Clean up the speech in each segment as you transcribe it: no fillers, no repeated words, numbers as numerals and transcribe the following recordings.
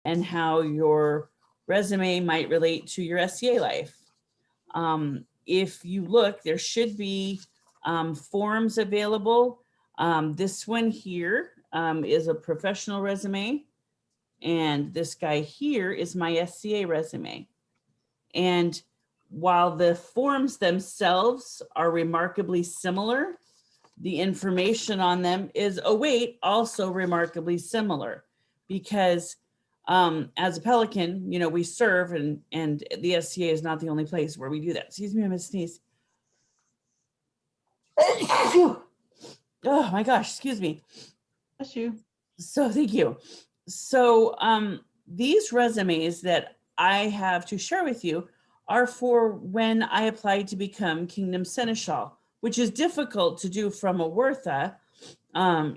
and how your resume might relate to your SCA life. If you look, there should be forms available. This one here is a professional resume, and this guy here is my SCA resume. And while the forms themselves are remarkably similar, the information on them is, oh wait, also remarkably similar, because as a Pelican, we serve, and the SCA is not the only place where we do that. Excuse me, I'm gonna sneeze. Oh my gosh, excuse me. Bless you. So thank you. So these resumes that I have to share with you are for when I applied to become Kingdom Seneschal, which is difficult to do from a Wertha,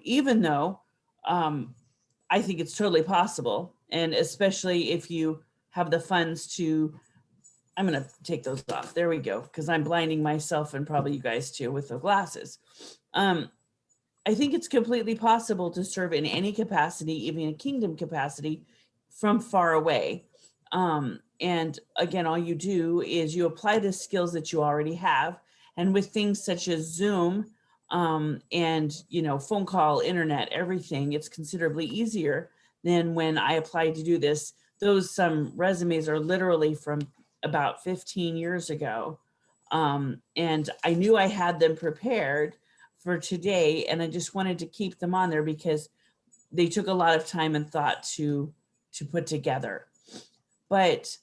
even though I think it's totally possible. And especially if you have the funds to, I'm going to take those off. There we go. Because I'm blinding myself and probably you guys too with the glasses. I think it's completely possible to serve in any capacity, even a kingdom capacity, from far away. And again, all you do is you apply the skills that you already have. And with things such as Zoom and phone call, internet, everything, it's considerably easier than when I applied to do this. Some resumes are literally from about 15 years ago. And I knew I had them prepared for today, and I just wanted to keep them on there because they took a lot of time and thought to put together. But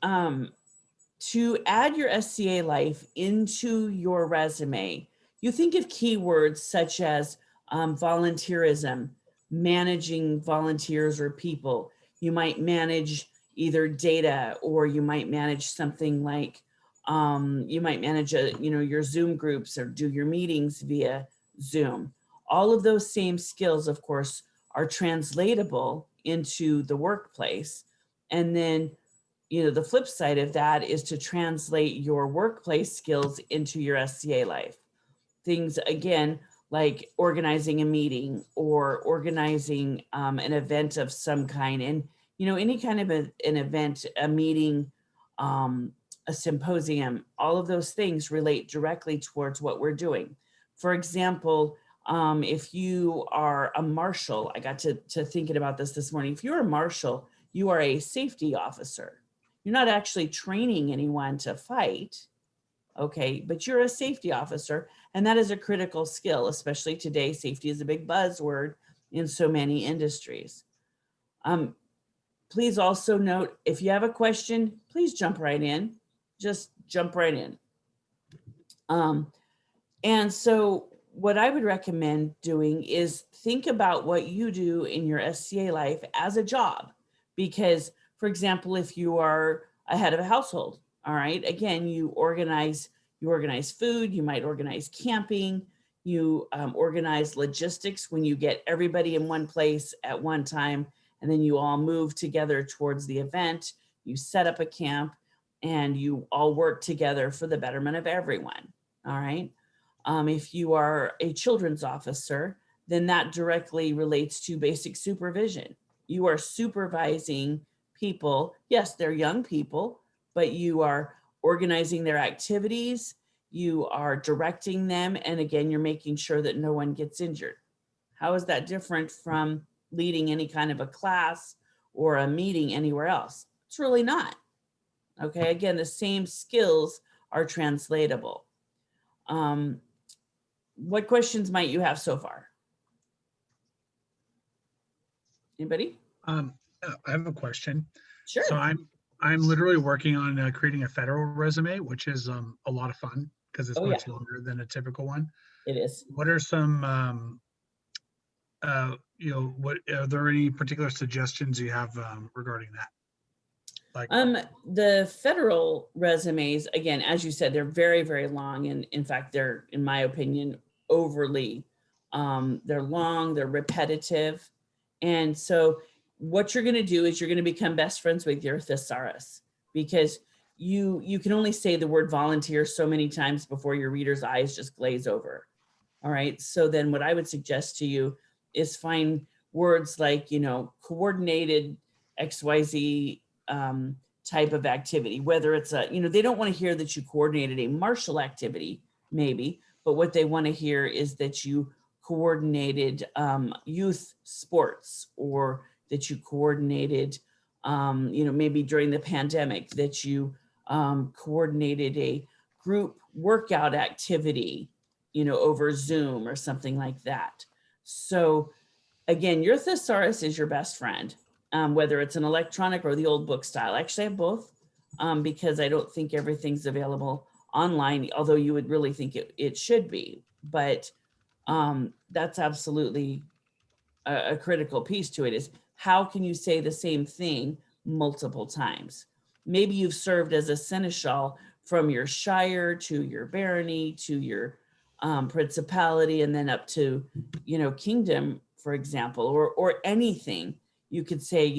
to add your SCA life into your resume, you think of keywords such as volunteerism, managing volunteers or people. You might manage either data, or you might manage something like you might manage your Zoom groups or do your meetings via Zoom. All of those same skills, of course, are translatable into the workplace. And then, the flip side of that is to translate your workplace skills into your SCA life. Things, again, like organizing a meeting or organizing an event of some kind. And, any kind of an event, a meeting, a symposium, all of those things relate directly towards what we're doing. For example, if you are a marshal, I got to thinking about this morning. If you're a marshal, you are a safety officer. You're not actually training anyone to fight, okay, but you're a safety officer, and that is a critical skill, especially today. Safety is a big buzzword in so many industries. Please also note, if you have a question, please jump right in. Just jump right in. And so what I would recommend doing is think about what you do in your SCA life as a job. Because, for example, if you are a head of a household, all right, again, you organize food, you might organize camping, you organize logistics when you get everybody in one place at one time, and then you all move together towards the event, you set up a camp, and you all work together for the betterment of everyone, all right? If you are a children's officer, then that directly relates to basic supervision. You are supervising people. Yes, they're young people, but you are organizing their activities, you are directing them, and again, you're making sure that no one gets injured. How is that different from leading any kind of a class or a meeting anywhere else? It's really not. Okay, again, the same skills are translatable. What questions might you have so far? Anybody? I have a question. Sure. So I'm literally working on creating a federal resume, which is a lot of fun because it's much longer than a typical one. It is. What are some what are there any particular suggestions you have regarding that? Like the federal resumes, again, as you said, they're very, very long, and in fact, they're, in my opinion, overly. They're long, they're repetitive, and so what you're going to do is you're going to become best friends with your thesaurus, because you can only say the word volunteer so many times before your reader's eyes just glaze over. All right. So then what I would suggest to you is find words like, coordinated XYZ type of activity, whether it's a, they don't want to hear that you coordinated a martial activity, maybe, but what they want to hear is that you coordinated youth sports, or that you coordinated, maybe during the pandemic, that you coordinated a group workout activity, over Zoom or something like that. So again, your thesaurus is your best friend, whether it's an electronic or the old book style. Actually, I have both, because I don't think everything's available online, although you would really think it should be. But that's absolutely a critical piece to it, is how can you say the same thing multiple times? Maybe you've served as a seneschal from your shire to your barony to your principality, and then up to, kingdom, for example, or anything. You could say,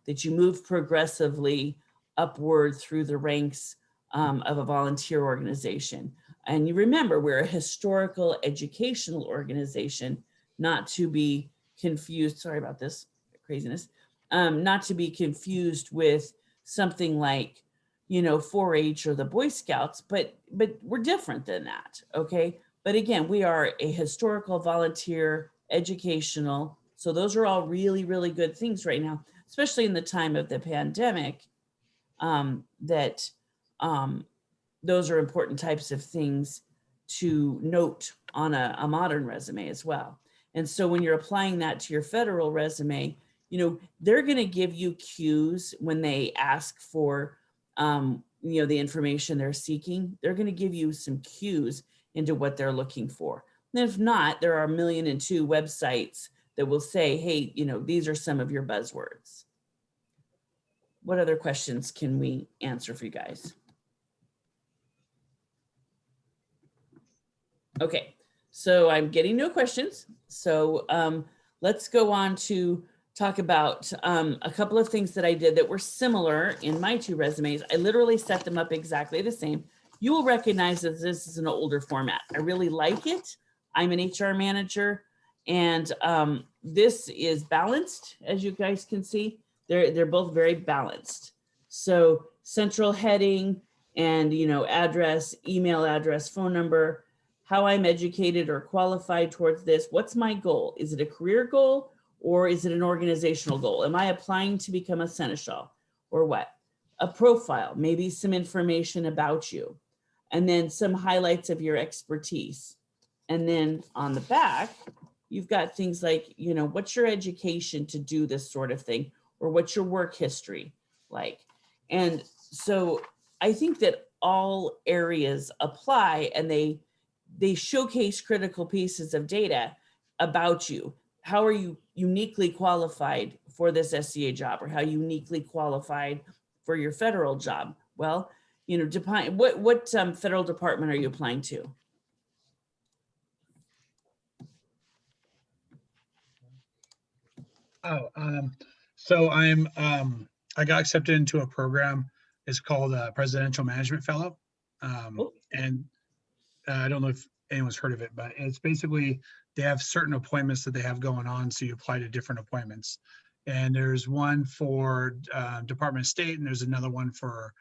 that you move progressively upward through the ranks of a volunteer organization. And you remember, we're a historical educational organization, not to be confused, sorry about this craziness, not to be confused with something like, 4-H or the Boy Scouts, but we're different than that, okay? But again, we are a historical, volunteer, educational, so those are all really, really good things right now, especially in the time of the pandemic, that those are important types of things to note on a modern resume as well. And so when you're applying that to your federal resume, they're going to give you cues when they ask for, the information they're seeking. They're going to give you some cues into what they're looking for. And if not, there are 1,000,002 websites that will say, hey, these are some of your buzzwords. What other questions can we answer for you guys? Okay, so I'm getting no questions. So let's go on to talk about a couple of things that I did that were similar in my two resumes. I literally set them up exactly the same. You will recognize that this is an older format. I really like it. I'm an HR manager, and this is balanced, as you guys can see. They're both very balanced. So central heading and address, email address, phone number, how I'm educated or qualified towards this. What's my goal? Is it a career goal, or is it an organizational goal? Am I applying to become a seneschal, or what? A profile, maybe some information about you, and then some highlights of your expertise. And then on the back, you've got things like, what's your education to do this sort of thing, or what's your work history like? And so I think that all areas apply, and they showcase critical pieces of data about you. How are you uniquely qualified for this SCA job, or how uniquely qualified for your federal job? Well, what federal department are you applying to? Oh, so I got accepted into a program. It's called a Presidential Management Fellow. And I don't know if anyone's heard of it, but it's basically, they have certain appointments that they have going on. So you apply to different appointments. And there's one for Department of State, and there's another one for,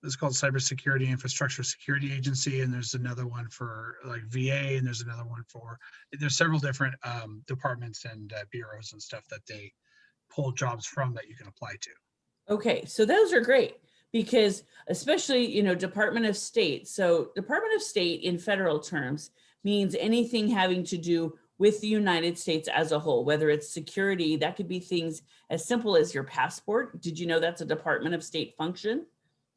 it's called Cybersecurity Infrastructure Security Agency, and there's another one for like VA, and there's another one for, there's several different departments and bureaus and stuff that they pull jobs from that you can apply to. Okay, so those are great, because especially, Department of State. So Department of State in federal terms means anything having to do with the United States as a whole, whether it's security. That could be things as simple as your passport. Did you know that's a Department of State function?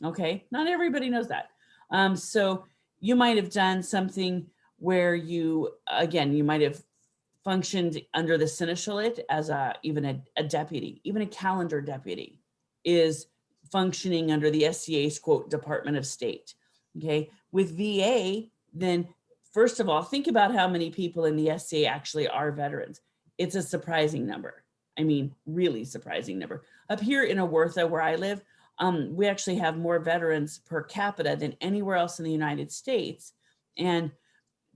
Okay, not everybody knows that. So you might have done something where you might have functioned under the seneschalate as even a deputy, even a calendar deputy is functioning under the SCA's quote Department of State. Okay, with VA, then first of all, think about how many people in the SCA actually are veterans. It's a surprising number. I mean, really surprising number. Up here in Awertha, where I live, we actually have more veterans per capita than anywhere else in the United States. And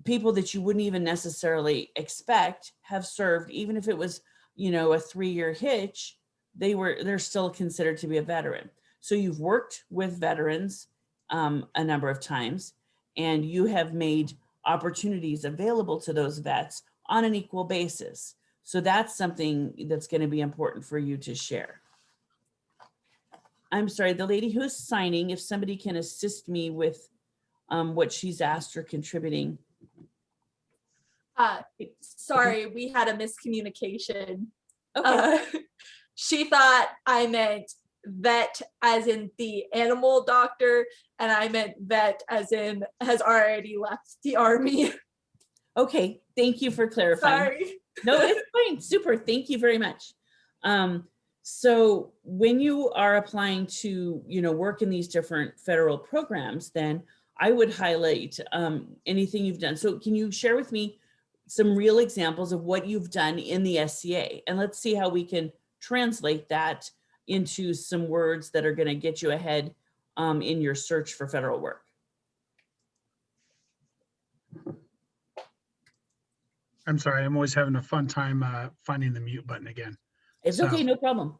people that you wouldn't even necessarily expect have served, even if it was, a 3-year hitch. they're still considered to be a veteran. So you've worked with veterans a number of times, and you have made opportunities available to those vets on an equal basis. So that's something that's going to be important for you to share. I'm sorry, the lady who's signing, if somebody can assist me with what she's asked or contributing. Sorry, we had a miscommunication. Okay. She thought I meant vet as in the animal doctor, and I meant vet as in has already left the army. Okay, thank you for clarifying. Sorry. No, it's fine. Super. Thank you very much. So when you are applying to, work in these different federal programs, then I would highlight anything you've done. So can you share with me some real examples of what you've done in the SCA? And let's see how we can translate that into some words that are going to get you ahead in your search for federal work. I'm sorry, I'm always having a fun time finding the mute button again. It's okay, no problem.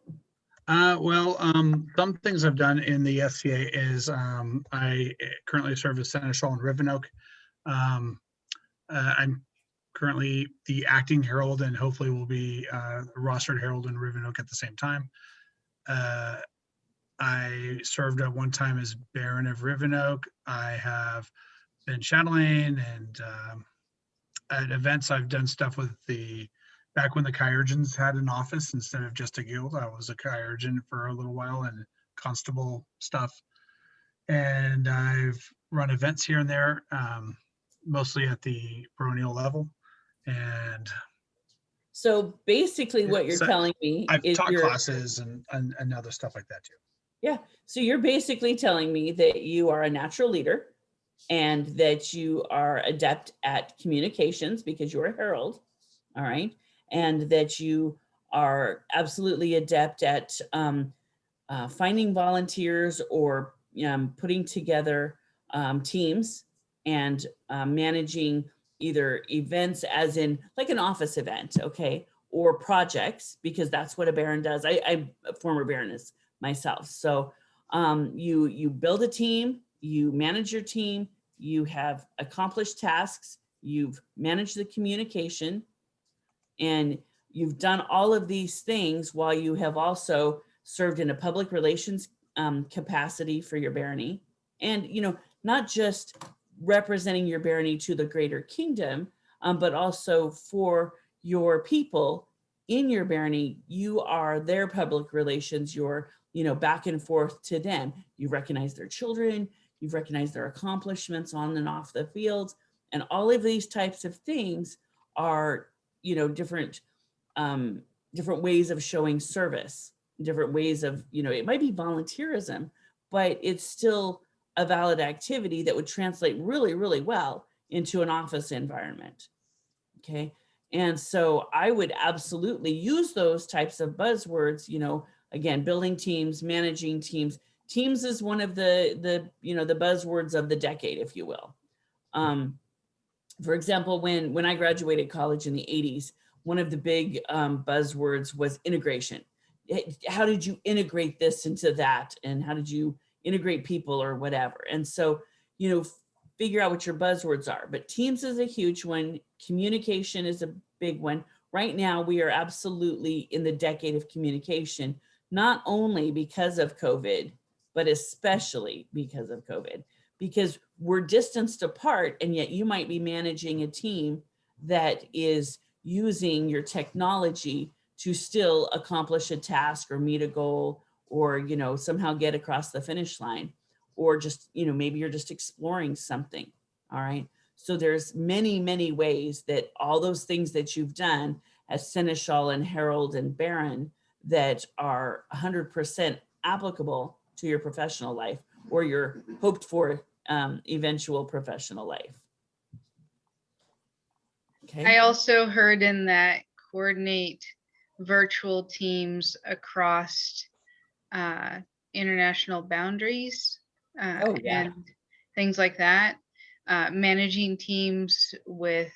Some things I've done in the SCA is I currently serve as Seneschal in Rivenoak. I'm currently the acting herald and hopefully will be a rostered herald in Rivenoak at the same time. I served at one time as Baron of Rivenoak. I have been chatelaine, and at events I've done stuff with back when the Chirurgeons had an office instead of just a guild. I was a Chirurgeon for a little while and constable stuff. And I've run events here and there, mostly at the baronial level. And so basically what you're telling me I've is taught classes and other stuff like that too. Yeah. So you're basically telling me that you are a natural leader and that you are adept at communications because you're a herald. All right. And that you are absolutely adept at finding volunteers or putting together teams and managing either events as in like an office event, okay, or projects, because that's what a Baron does. I'm a former Baroness myself. So you build a team, you manage your team, you have accomplished tasks, you've managed the communication, and you've done all of these things while you have also served in a public relations capacity for your barony. And, not just representing your barony to the greater kingdom, but also for your people in your barony. You are their public relations, you're, back and forth to them. You recognize their children, you've recognized their accomplishments on and off the field. And all of these types of things are, different ways of showing service, different ways of, it might be volunteerism, but it's still a valid activity that would translate really, really well into an office environment. Okay. And so I would absolutely use those types of buzzwords, again, building teams, managing teams. Teams is one of the buzzwords of the decade, if you will. For example, when I graduated college in the 80s, one of the big buzzwords was integration. How did you integrate this into that? And how did you integrate people or whatever? And so, figure out what your buzzwords are. But teams is a huge one. Communication is a big one. Right now, we are absolutely in the decade of communication, not only because of COVID, but especially because of COVID, because we're distanced apart, and yet you might be managing a team that is using your technology to still accomplish a task or meet a goal or, somehow get across the finish line, or just, maybe you're just exploring something. All right. So there's many, many ways that all those things that you've done as Seneschal and Herald and Baron that are 100% applicable to your professional life or your hoped for eventual professional life. Okay. I also heard in that coordinate virtual teams across international boundaries and things like that. Managing teams with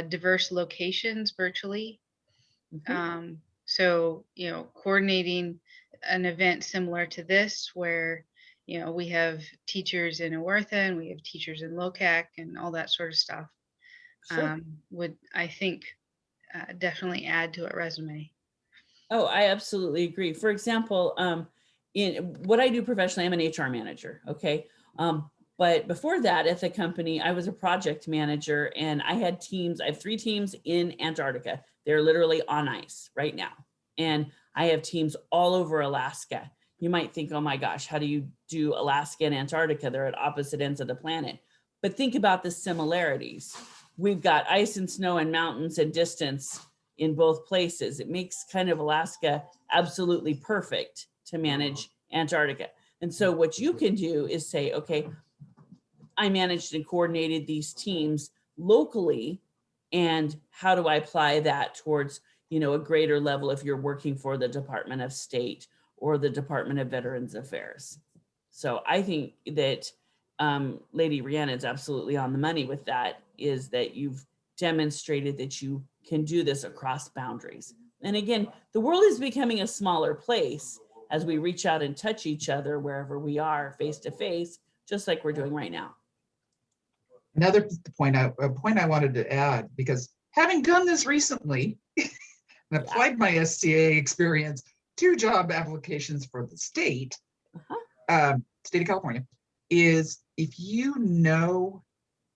diverse locations virtually. So, coordinating an event similar to this where, we have teachers in Awertha and we have teachers in LOCAC and all that sort of stuff Sure. would, I think, definitely add to a resume. Oh, I absolutely agree. For example, in what I do professionally, I'm an HR manager. Okay. But before that, at the company, I was a project manager and I had teams. I have 3 teams in Antarctica. They're literally on ice right now. And I have teams all over Alaska. You might think, oh my gosh, how do you do Alaska and Antarctica? They're at opposite ends of the planet. But think about the similarities. We've got ice and snow and mountains and distance in both places. It makes kind of Alaska absolutely perfect to manage Antarctica. And so what you can do is say, okay, I managed and coordinated these teams locally, and how do I apply that towards, a greater level if you're working for the Department of State or the Department of Veterans Affairs. So I think that Lady Rhiannon's absolutely on the money with that, is that you've demonstrated that you can do this across boundaries. And again, the world is becoming a smaller place as we reach out and touch each other wherever we are face to face, just like we're doing right now. Another point I wanted to add, because having done this recently and applied my SCA experience to job applications for the state, state of California, is if you know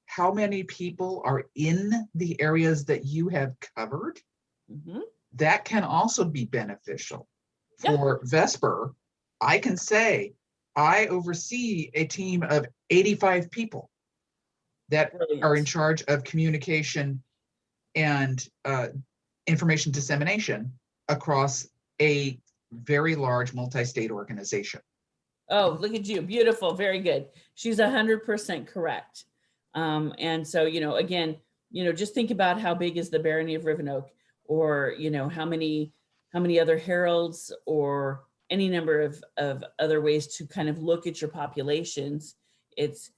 how many people are in the areas that you have covered, that can also be beneficial. For Vesper, I can say I oversee a team of 85 people that are in charge of communication and information dissemination across a very large multi-state organization. Oh, look at you. Beautiful. Very good. She's 100% correct. And so, again, just think about how big is the barony of Rivenoak, or, how many other heralds, or any number of other ways to kind of look at your populations. It's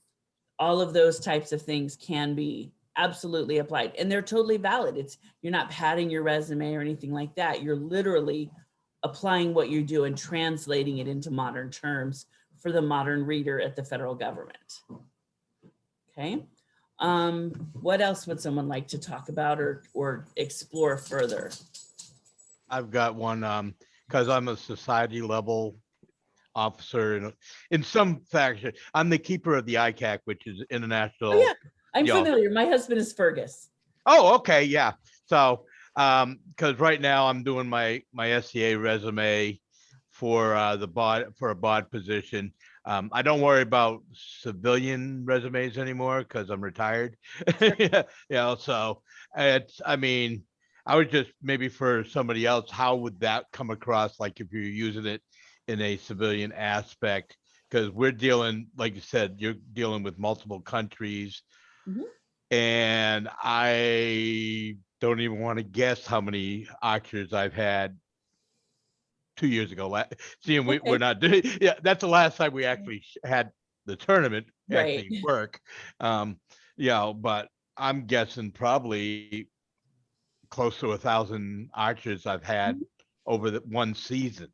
all of those types of things can be absolutely applied, and they're totally valid. You're not padding your resume or anything like that. You're literally applying what you do and translating it into modern terms for the modern reader at the federal government. Okay. What else would someone like to talk about or explore further? I've got one, because I'm a society level officer in some fashion. I'm the keeper of the ICAC, which is International. Oh, yeah, I'm familiar. My husband is Fergus. Oh, okay, yeah. So, because right now I'm doing my SCA resume for a BOD position. I don't worry about civilian resumes anymore because I'm retired. So I was just, maybe for somebody else, how would that come across? Like if you're using it in a civilian aspect, because we're dealing, like you said, you're dealing with multiple countries. And I don't even want to guess how many archers I've had 2 years ago. Seeing we're not doing, that's the last time we actually had the tournament actually work. But I'm guessing probably close to 1,000 archers I've had over the one season.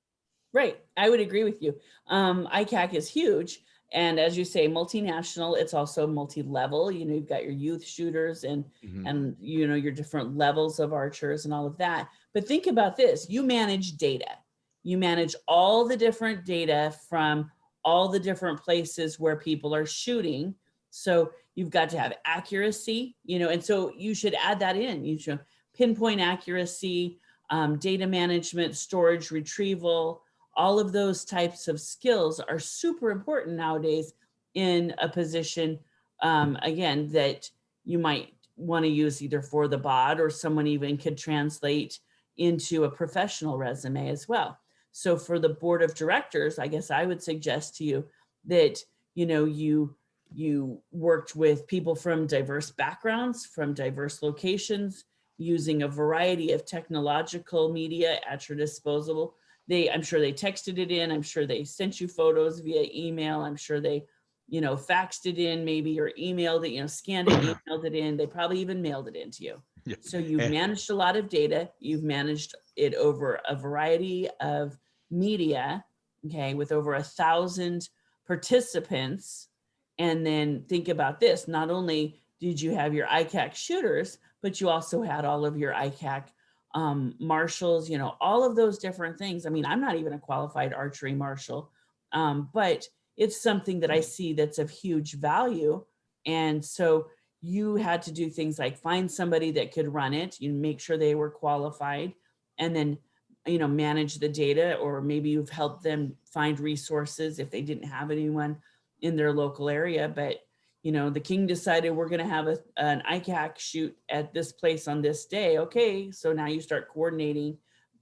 Right. I would agree with you. ICAC is huge. And as you say, multinational, it's also multi-level. You've got your youth shooters and your different levels of archers and all of that. But think about this. You manage data. You manage all the different data from all the different places where people are shooting. So you've got to have accuracy, and so you should add that in. You should pinpoint accuracy, data management, storage, retrieval. All of those types of skills are super important nowadays in a position, again, that you might want to use either for the BOD, or someone even could translate into a professional resume as well. So for the board of directors, I guess I would suggest to you that, you worked with people from diverse backgrounds, from diverse locations, using a variety of technological media at your disposal. I'm sure they texted it in. I'm sure they sent you photos via email. I'm sure they, faxed it in maybe, or emailed it, scanned it, emailed it in. They probably even mailed it in to you. So you've managed a lot of data. You've managed it over a variety of media, okay, with over 1,000 participants. And then think about this, not only did you have your ICAC shooters, but you also had all of your ICAC marshals, all of those different things. I mean, I'm not even a qualified archery marshal, but it's something that I see that's of huge value. And so you had to do things like find somebody that could run it, you make sure they were qualified, and then, manage the data, or maybe you've helped them find resources if they didn't have anyone in their local area. But, the king decided we're going to have an ICAC shoot at this place on this day. Okay, so now you start coordinating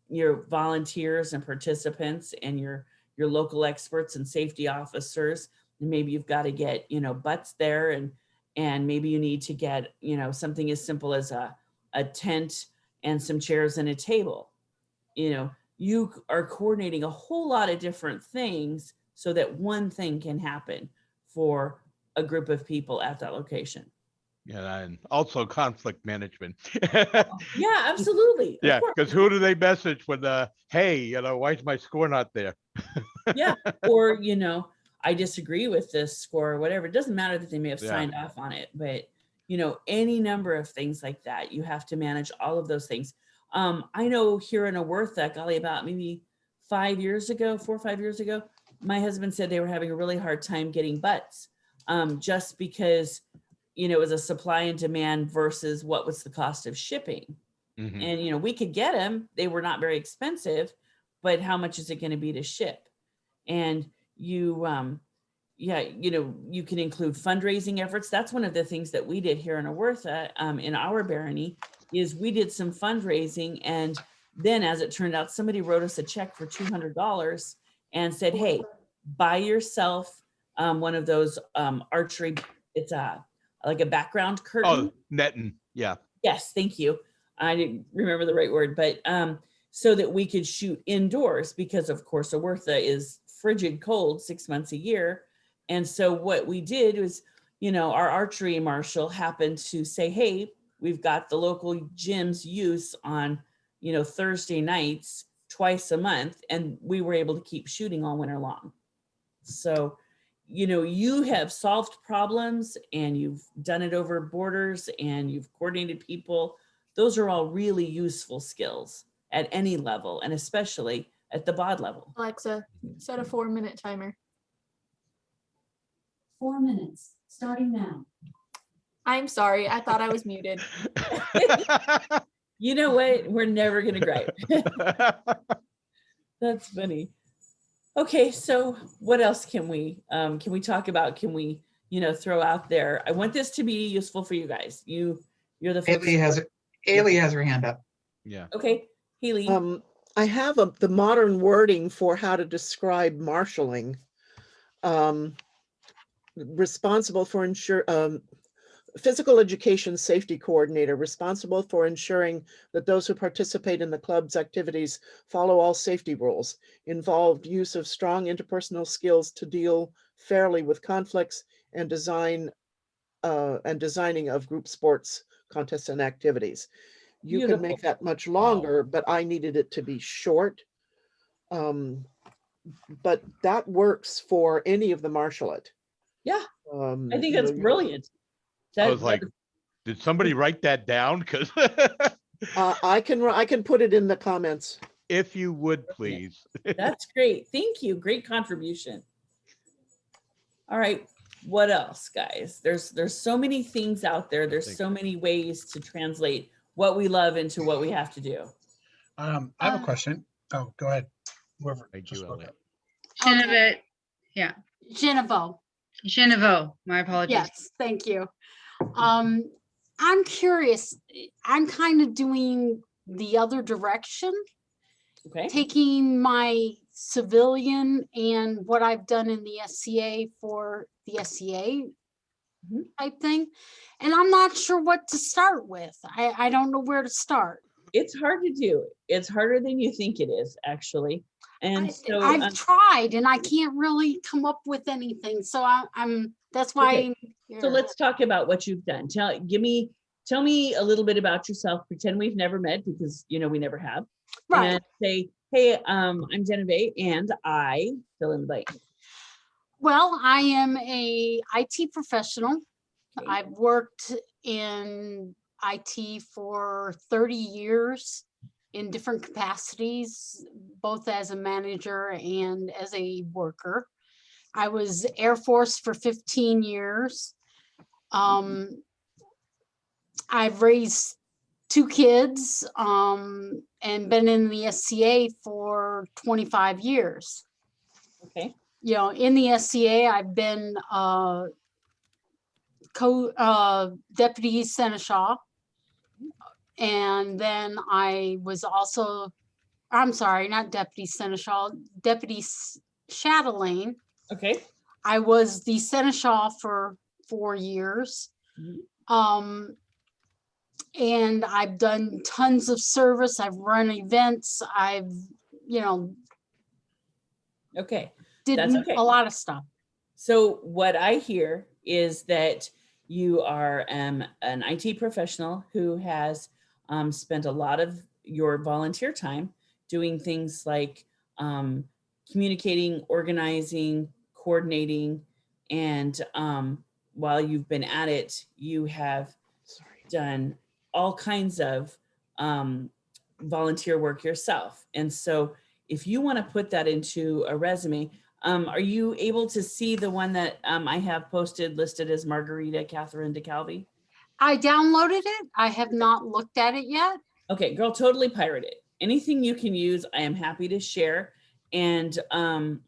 your volunteers and participants and your local experts and safety officers. And maybe you've got to get, butts there, and maybe you need to get, something as simple as a tent and some chairs and a table. You are coordinating a whole lot of different things so that one thing can happen for a group of people at that location. Yeah, and also conflict management. Yeah, absolutely. Yeah, because who do they message when hey, why is my score not there? Yeah, or I disagree with this score or whatever. It doesn't matter that they may have Yeah. signed off on it, but any number of things like that, you have to manage all of those things. I know here in Awertha, golly, about maybe 4 or 5 years ago, my husband said they were having a really hard time getting butts, just because it was a supply and demand versus what was the cost of shipping. Mhm. And we could get them, they were not very expensive, but how much is it going to be to ship? And you can include fundraising efforts. That's one of the things that we did here in Awertha, in our barony, is we did some fundraising. And then, as it turned out, somebody wrote us a check for $200 and said, hey, buy yourself one of those archery, it's like a background curtain. Oh, netting. Yeah. Yes, thank you. I didn't remember the right word, but so that we could shoot indoors, because of course Awertha is frigid cold 6 months a year. And so what we did was, our archery marshal happened to say, hey, we've got the local gym's use on, Thursday nights twice a month, and we were able to keep shooting all winter long. So, you have solved problems, and you've done it over borders, and you've coordinated people. Those are all really useful skills at any level, and especially at the BOD level. Alexa, set a 4-minute timer. 4 minutes, starting now. I'm sorry, I thought I was muted. You know what? We're never going to gripe. That's funny. Okay, so what else can we talk about? Can we, throw out there? I want this to be useful for you guys. You're the folks. Haley has her hand up. Yeah. Okay, Haley. I have the modern wording for how to describe marshaling. Responsible for physical education safety coordinator, responsible for ensuring that those who participate in the club's activities follow all safety rules, involved use of strong interpersonal skills to deal fairly with conflicts, and designing of group sports contests and activities. You can make that much longer, but I needed it to be short. But that works for any of the marshalate. Yeah, I think that's brilliant. I was like, did somebody write that down? Because I can put it in the comments. If you would, please. That's great. Thank you. Great contribution. All right. What else, guys? There's so many things out there. There's so many ways to translate what we love into what we have to do. I have a question. Oh, go ahead. Whoever. Thank you, Elliot. Genevieve, yeah, Genevieve. my apologies. Yes, thank you. I'm curious. I'm kind of doing the other direction, Okay. taking my civilian and what I've done in the SCA for the SCA type thing. And I'm not sure what to start with. I don't know where to start. It's hard to do. It's harder than you think it is, actually. And so I've tried and I can't really come up with anything. So I'm that's why. Okay. So let's talk about what you've done. Give me tell me a little bit about yourself. Pretend we've never met because, you know, we never have. Right. And say, hey, I'm Genevieve and I fill in the blank. Well, I am a IT professional. Okay. I've worked in IT for 30 years in different capacities, both as a manager and as a worker. I was Air Force for 15 years. I've raised 2 kids and been in the SCA for 25 years. Okay. You know, in the SCA, I've been deputy seneschal, and then I was also, I'm sorry, not deputy seneschal, deputy chatelaine. Okay. I was the seneschal for 4 years. Mhm. And I've done tons of service. I've run events. I've, you know, Okay. did That's okay. a lot of stuff. So what I hear is that you are an IT professional who has spent a lot of your volunteer time doing things like communicating, organizing, coordinating, and while you've been at it, you have done all kinds of volunteer work yourself. And so if you want to put that into a resume, are you able to see the one that I have posted listed as Margarita Catherine DeCalvi? I downloaded it. I have not looked at it yet. Okay, girl, totally pirate it. Anything you can use, I am happy to share. And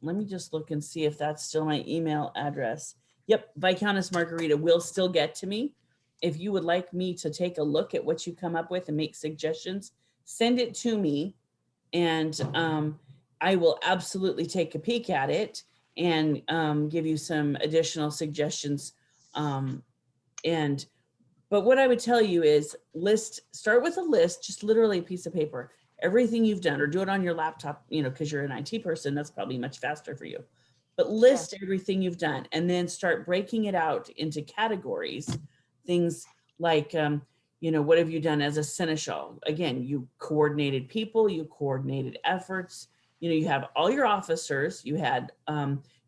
let me just look and see if that's still my email address. Yep, Viscountess Margarita will still get to me. If you would like me to take a look at what you come up with and make suggestions, send it to me. And I will absolutely take a peek at it and give you some additional suggestions. But what I would tell you is start with a list, just literally a piece of paper, everything you've done, or do it on your laptop, you know, because you're an IT person, that's probably much faster for you. But list everything you've done and then start breaking it out into categories. Things like, you know, what have you done as a seneschal? Again, you coordinated people, you coordinated efforts, you know, you have all your officers, you had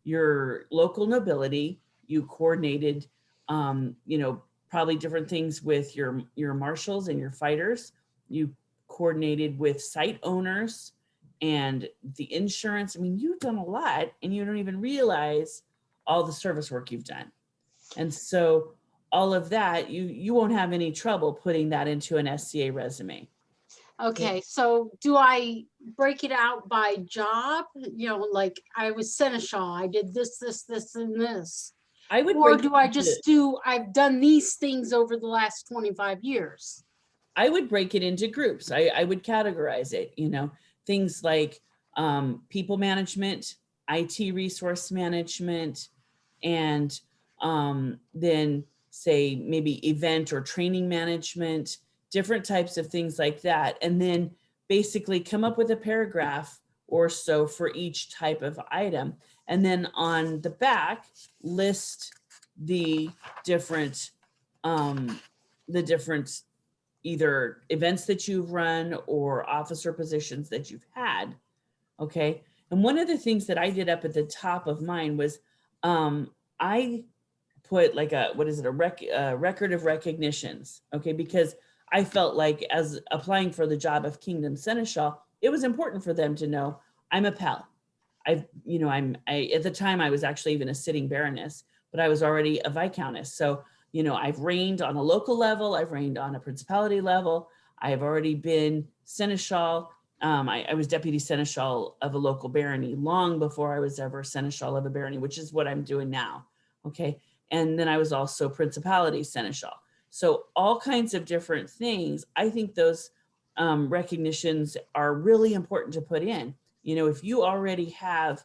your local nobility, you coordinated, you know, probably different things with your marshals and your fighters. You coordinated with site owners and the insurance. I mean, you've done a lot and you don't even realize all the service work you've done. And so all of that, you won't have any trouble putting that into an SCA resume. Okay, so do I break it out by job? You know, like I was seneschal, I did this, and this. I would Or break do it I into- just do, I've done these things over the last 25 years? I would break it into groups. I would categorize it, you know, things like people management, IT resource management, and then say maybe event or training management, different types of things like that. And then basically come up with a paragraph or so for each type of item. And then on the back, list the different either events that you've run or officer positions that you've had. Okay. And one of the things that I did up at the top of mine was I put like a record of recognitions. Okay. Because I felt like as applying for the job of Kingdom Seneschal, it was important for them to know I'm a pal. At the time I was actually even a sitting baroness, but I was already a viscountess. So, you know, I've reigned on a local level, I've reigned on a principality level. I have already been seneschal. I was deputy seneschal of a local barony long before I was ever seneschal of a barony, which is what I'm doing now. Okay. And then I was also principality seneschal. So all kinds of different things. I think those recognitions are really important to put in. You know, if you already have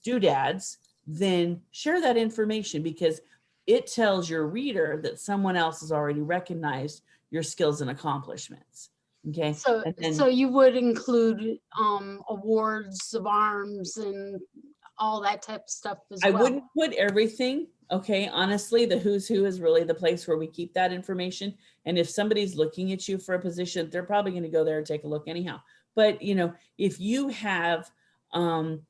doodads, then share that information because it tells your reader that someone else has already recognized your skills and accomplishments. Okay. So, And then, so you would include awards of arms and all that type of stuff as I well? wouldn't put everything. Okay, honestly, the who's who is really the place where we keep that information. And if somebody's looking at you for a position, they're probably going to go there and take a look anyhow. But you know, if you have, you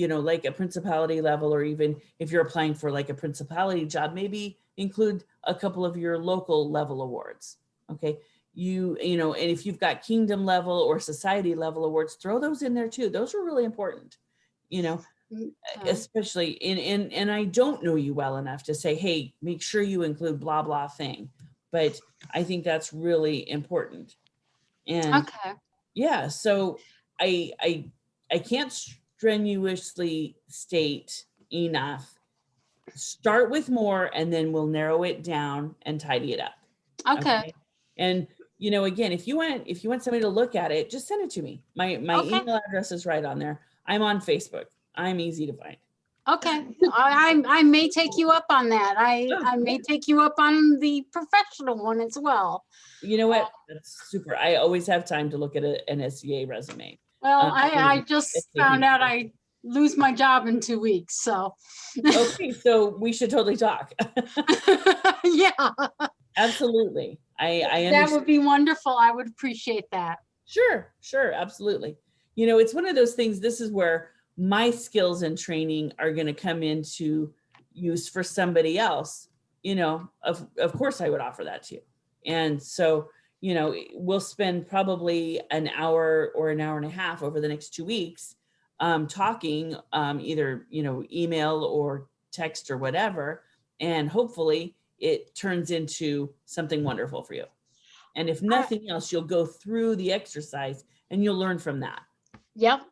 know, like a principality level, or even if you're applying for like a principality job, maybe include a couple of your local level awards. Okay, you know, and if you've got kingdom level or society level awards, throw those in there too. Those are really important. You know, Okay. especially and I don't know you well enough to say, hey, make sure you include blah blah thing, but I think that's really important. And Okay. yeah, so I can't strenuously state enough. Start with more, and then we'll narrow it down and tidy it up. Okay. And you know, again, if you want somebody to look at it, just send it to me. My Okay. email address is right on there. I'm on Facebook. I'm easy to find. Okay. I may take you up on that. I may take you up on the professional one as well. You know what? That's super. I always have time to look at an SCA resume. Well, Um, I just found out I lose my job in 2 weeks, so. Okay, so we should totally talk. Yeah, Absolutely. I that understand. would be wonderful. I would appreciate that. Sure, absolutely. You know, it's one of those things, this is where my skills and training are going to come into use for somebody else. You know, of course I would offer that to you. And so, you know, we'll spend probably an hour or an hour and a half over the next 2 weeks talking, either, you know, email or text or whatever. And hopefully it turns into something wonderful for you. And if nothing else, you'll go through the exercise and you'll learn from that. Yep,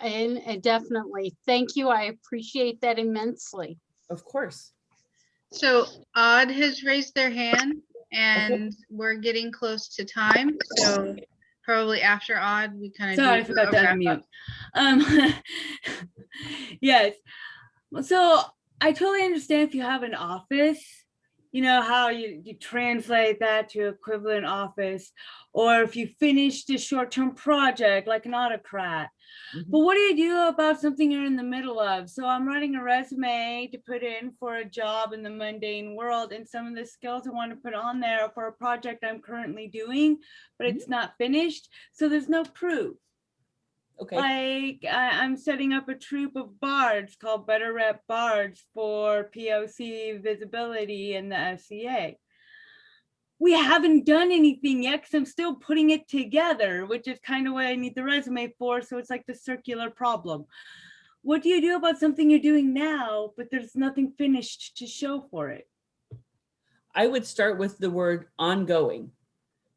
and definitely. Thank you. I appreciate that immensely. Of course. So Odd has raised their hand and we're getting close to time. So probably after Odd, we kind of Sorry, I forgot to unmute. Yes. So I totally understand if you have an office, you know, how you translate that to equivalent office, or if you finished a short-term project like an autocrat. But what do you do about something you're in the middle of? So I'm writing a resume to put in for a job in the mundane world, and some of the skills I want to put on there for a project I'm currently doing, but it's not finished. So there's no proof. Okay. Like I'm setting up a troupe of bards called Better Rep Bards for POC visibility in the SCA. We haven't done anything yet because I'm still putting it together, which is kind of what I need the resume for. So it's like the circular problem. What do you do about something you're doing now, but there's nothing finished to show for it? I would start with the word ongoing,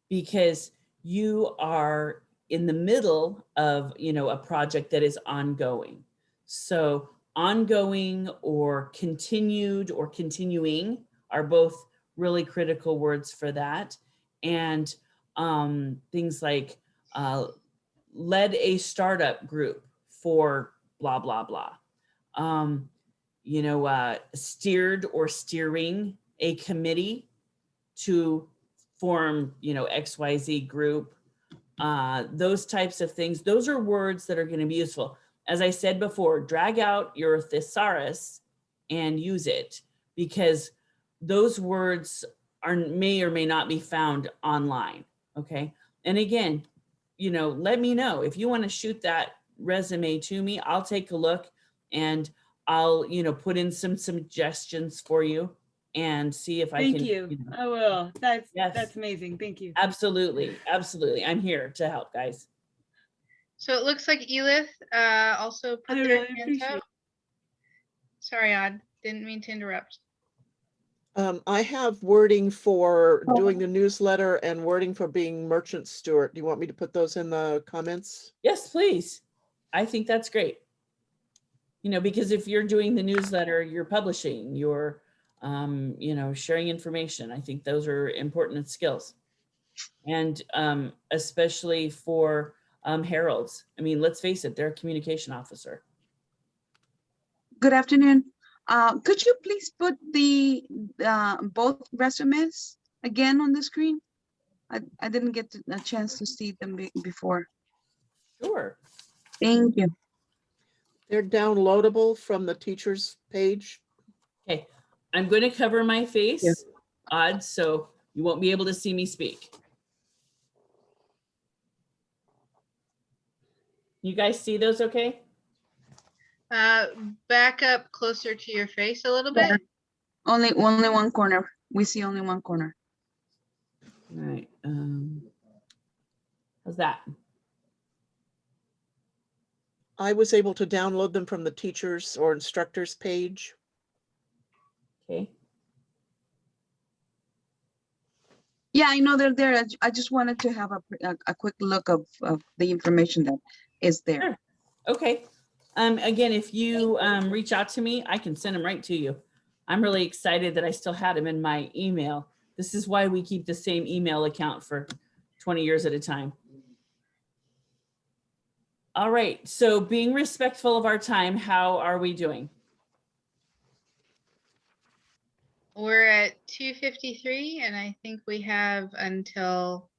because you are in the middle of, you know, a project that is ongoing. So ongoing or continued or continuing are both really critical words for that. And things like led a startup group for blah, blah, blah. You know, steered or steering a committee to form, you know, XYZ group. Those types of things, those are words that are going to be useful. As I said before, drag out your thesaurus and use it, because those words may or may not be found online. Okay. And again, you know, let me know if you want to shoot that resume to me. I'll take a look and I'll, you know, put in some suggestions for you and see if I can. Thank you. know, I will. Yes. That's amazing. Thank you. Absolutely. I'm here to help, guys. So it looks like Elith also put I their really hands appreciate up. it. Sorry, Odd. Didn't mean to interrupt. I have wording for doing the newsletter and wording for being merchant steward. Do you want me to put those in the comments? Yes, please. I think that's great. You know, because if you're doing the newsletter, you're publishing, you're, you know, sharing information. I think those are important skills. And especially for heralds. I mean, let's face it, they're a communication officer. Good afternoon. Could you please put the both resumes again on the screen? I didn't get a chance to see them before. Sure. Thank you. They're downloadable from the teacher's page. Okay, I'm going to cover my face, odd, so you won't be able to see me speak. You guys see those okay? Back up closer to your face a little bit. Only one corner. We see only one corner. All right. How's that? I was able to download them from the teachers or instructors page. Okay. Yeah, I know they're there. I just wanted to have a quick look of the information that is there. Sure. Okay. Again, if you reach out to me, I can send them right to you. I'm really excited that I still had them in my email. This is why we keep the same email account for 20 years at a time. All right. So being respectful of our time, how are we doing? We're at 2:53, and I think we have until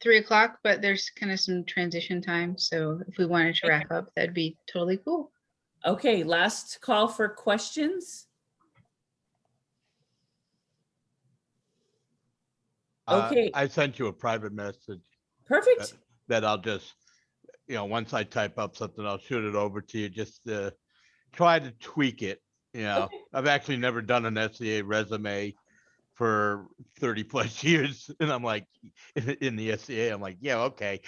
3 o'clock, but there's kind of some transition time. So if we wanted to wrap up, that'd be totally cool. Okay, last call for questions. Okay. I sent you a private message Perfect. that I'll just, once I type up something, I'll shoot it over to you. Just try to tweak it. Okay. I've actually never done an SCA resume for 30 plus years. And I'm like, in the SCA, I'm like, yeah, okay.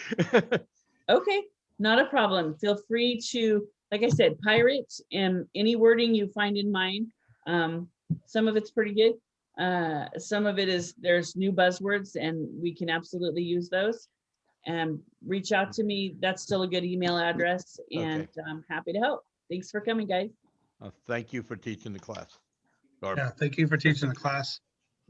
Okay, not a problem. Feel free to, like I said, pirate and any wording you find in mine. Some of it's pretty good. Some of it is, there's new buzzwords and we can absolutely use those. And reach out to me. That's still a good email address, and Okay. I'm happy to help. Thanks for coming, guys. Thank you for teaching the class. Yeah, thank you for teaching the class.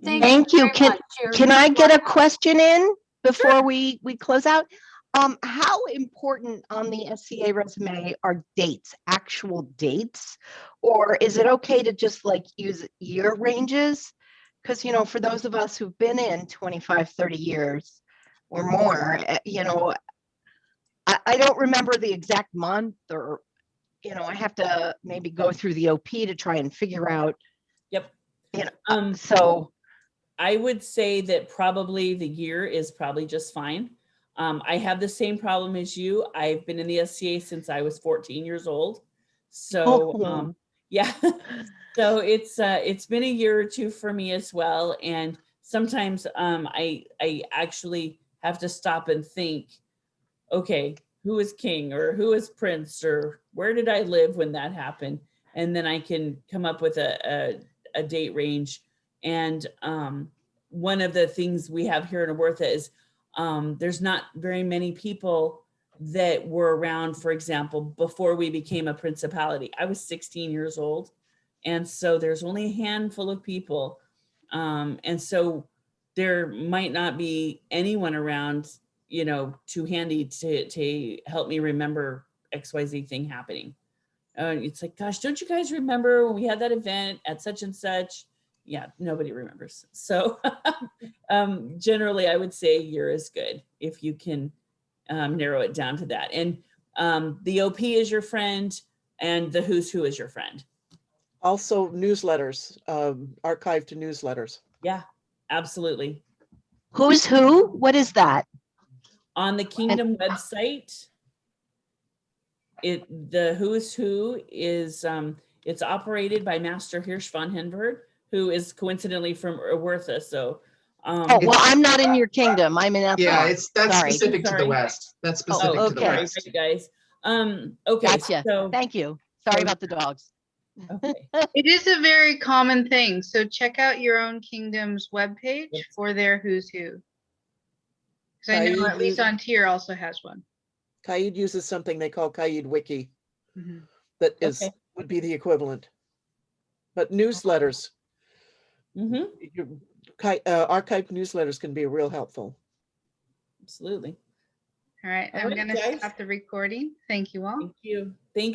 Thank you. Can I get a question in before we close out? How important on the SCA resume are dates, actual dates? Or is it okay to just like use year ranges? Because, for those of us who've been in 25, 30 years or more, I don't remember the exact month, or, I have to maybe go through the OP to try and figure out. Yep. So I would say that probably the year is probably just fine. I have the same problem as you. I've been in the SCA since I was 14 years old. So yeah, so it's been a year or two for me as well. And sometimes I actually have to stop and think, okay, who is king or who is prince or where did I live when that happened? And then I can come up with a date range. And one of the things we have here in Awertha is there's not very many people that were around, for example, before we became a principality. I was 16 years old. And so there's only a handful of people. And so there might not be anyone around, too handy to help me remember XYZ thing happening. It's like, gosh, don't you guys remember when we had that event at such and such? Yeah, nobody remembers. So generally, I would say a year is good if you can narrow it down to that. And the OP is your friend and the who's who is your friend. Also newsletters, archived to newsletters. Yeah, absolutely. who's who? What is that? On the Kingdom website, the who's who is it's operated by Master Hirsch von Henberg, who is coincidentally from Awertha. So Oh, well, I'm not in your kingdom. I'm in Epcot. Yeah, that's Sorry. specific to the Sorry. West. That's specific to the okay. West. Right, guys. Okay. Gotcha. So Thank you. Sorry about the dogs. okay. It is a very common thing. So check out your own kingdom's webpage for their who's who. Because I know at least on Tier also has one. Kaid uses something they call Kaid Wiki that is would be the equivalent. But newsletters, archived newsletters can be real helpful. Absolutely. All right, I'm going to stop the recording. Thank you all. Thank you. Thanks.